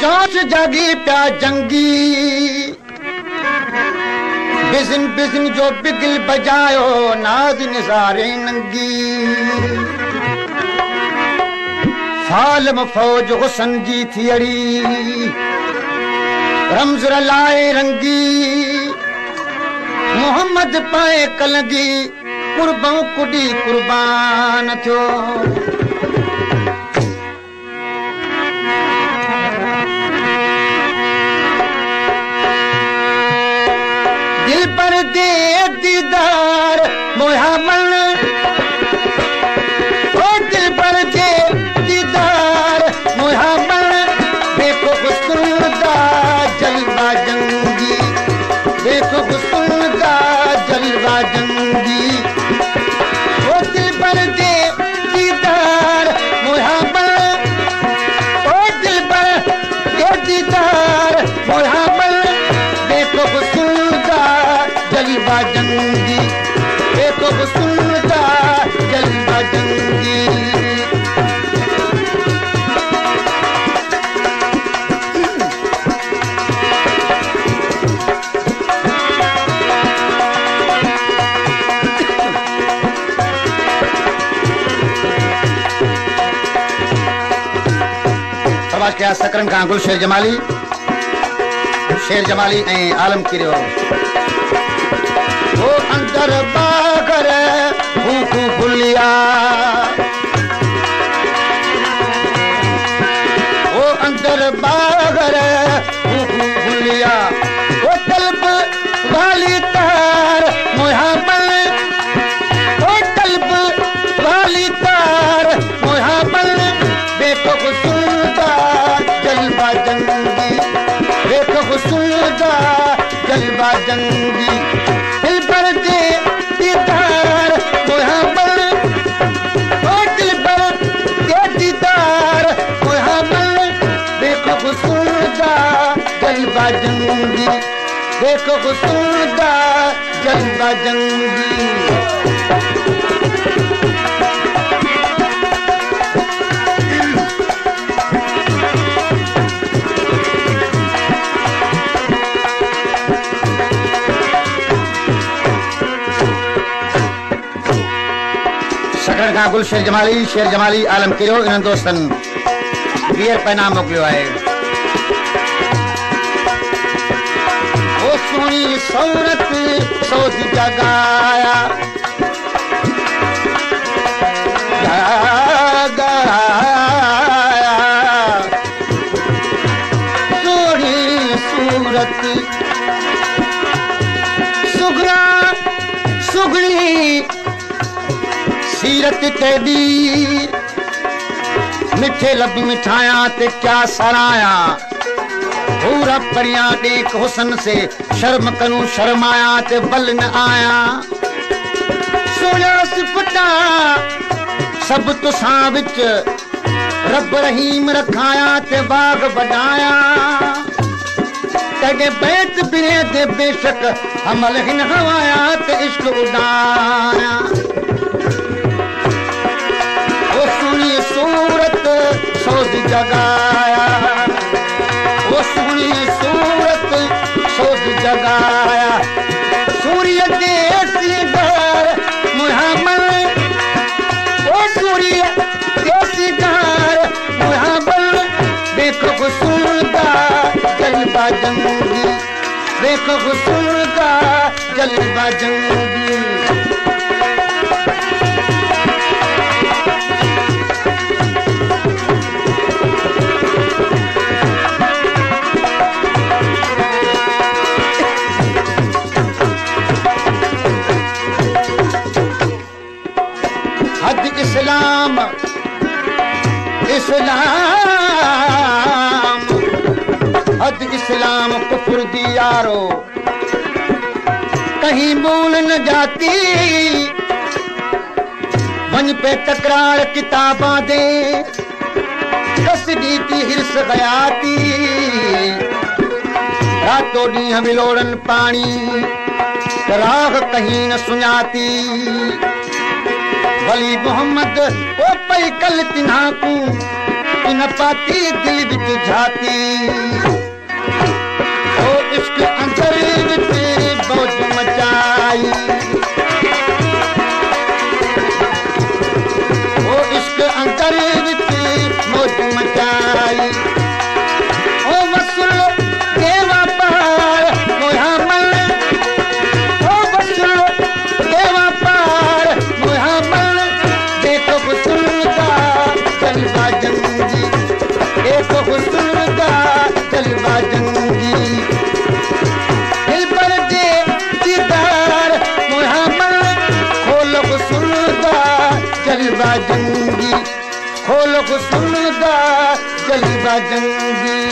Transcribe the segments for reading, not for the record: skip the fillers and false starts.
जोश जागी प्या जंगी बिजन बिजन जो बिगल बजायो नाज निसारे नंगी फालम फौज हुसन जी थियड़ी रमज लाए रंगी मोहम्मद पाए कलगी कुर्बान कुड़ी कुर्बान थियो दिल पर दे दीदार मोहम्मद ओ दिल पर दे दीदार मोहम्मद देखो हुस्न जलवा जंगी देखो हुस्न जलवा जंगी ओ दिल पर दे दीदार मोहम्मद ओ दिल पर दे दीदार मोहम्मद देखो हुस्न जलवा जंगी देखो हुस्न जलवा जंगी क्या सकरन का गुल शेर जमाली आलम किरो वो अंदर बागर भूखू भुलिया वो अंदर बागर भूखू भुलिया वो तलब वाली तार मोहब्बत वो तलब वाली तार मोहब्बत देखो हुस्न जलवा जंगी देखो हुस्न जलवा जंगी दिल पर दे दीदार मोहब्बत ओ दिल पर दे दीदार मोहब्बत देखो हुस्न जलवा जंगी देखो हुस्न जलवा जंगी सकरन का गुल शेर जमाली आलम किरो इन दोस्तन वीर पैना मोकिलियो आहे ओ सुणी सौरत सोच जगाया सुणी सूरत सुगरा सुगड़ी सीरत तेरी मिठे लब मिठाया ते क्या सराया पूरा परियां देख हुसन से शर्म करूं शर्माया ते बल न आया सोया सिफता सब तुसां विच रब रहीम रखाया ते बाग बढ़ाया तॾहिं बैत बिरे ते बेशक हमल हिन हवाया ते इश्क उॾाया सूरत सोच जगाया वो सुनी सूरत सोच जगाया सूर्य देसी घर मोहम्मद वो सूर्य देसी घर मोहम्मद देखो हुस्न जलवा जंगी देखो हुस्न जलवा जंगी इस्लाम इस्लाम हद इस्लाम कुफर दी यारो कहीं भूल न जाती मन पे तकरार किताबां दे कसदी थी हिरस गयाती रातों ॾींहं विलोड़न पानी राह कहीं न सुञाती वली मोहम्मद ओ पई कल तिन्हा को रोक न पाती दिल विच झाती ओ इश्क अंदर विच मौज मचाई ओ इश्क अंदर विच मौज मचाई ओ वसूल देवा पार मोहम्मद ओ वसूल देवा पार मोहम्मद देखो हुस्न का जलवा जंगी देखो हुस्न का जलवा जंगी दिल पर दे दीदार मोहम्मद खोलो हुस्न का जलवा जंगी खोलो हुस्न का जलवा जंगी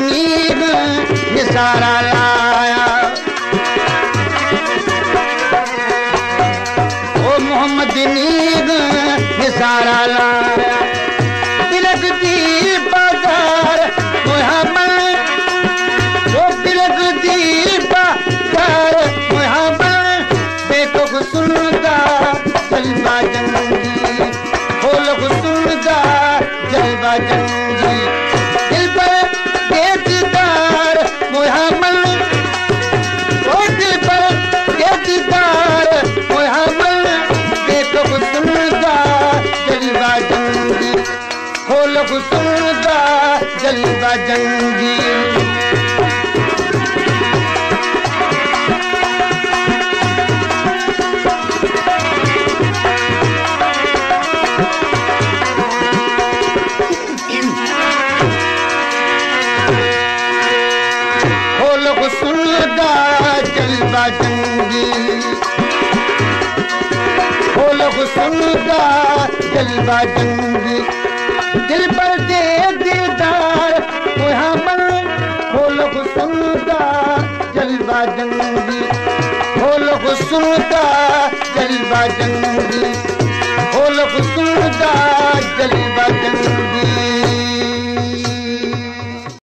नीब निसारा लाया ओ मोहम्मद नीब निसारा लाया तिलक दी बाजार मोहम्मद ओ तिलक दी बाजार मोहम्मद देखो हुस्न का जलवा जंगी खोलो हुस्न का जलवा जंगी दिल पर दीदार मोहम्मद ओ दिल पर दीदार मोहम्मद देखो हुस्न का जलवा जंगी खोलो हुस्न का जलवा जंगी हुस्न का जलवा जंगी खोलो हुस्न का जलवा जंगी दिल पर दे दीदार मोहम्मद खोलो हुस्न का जलवा जंगी खोलो हुस्न का जलवा जंगी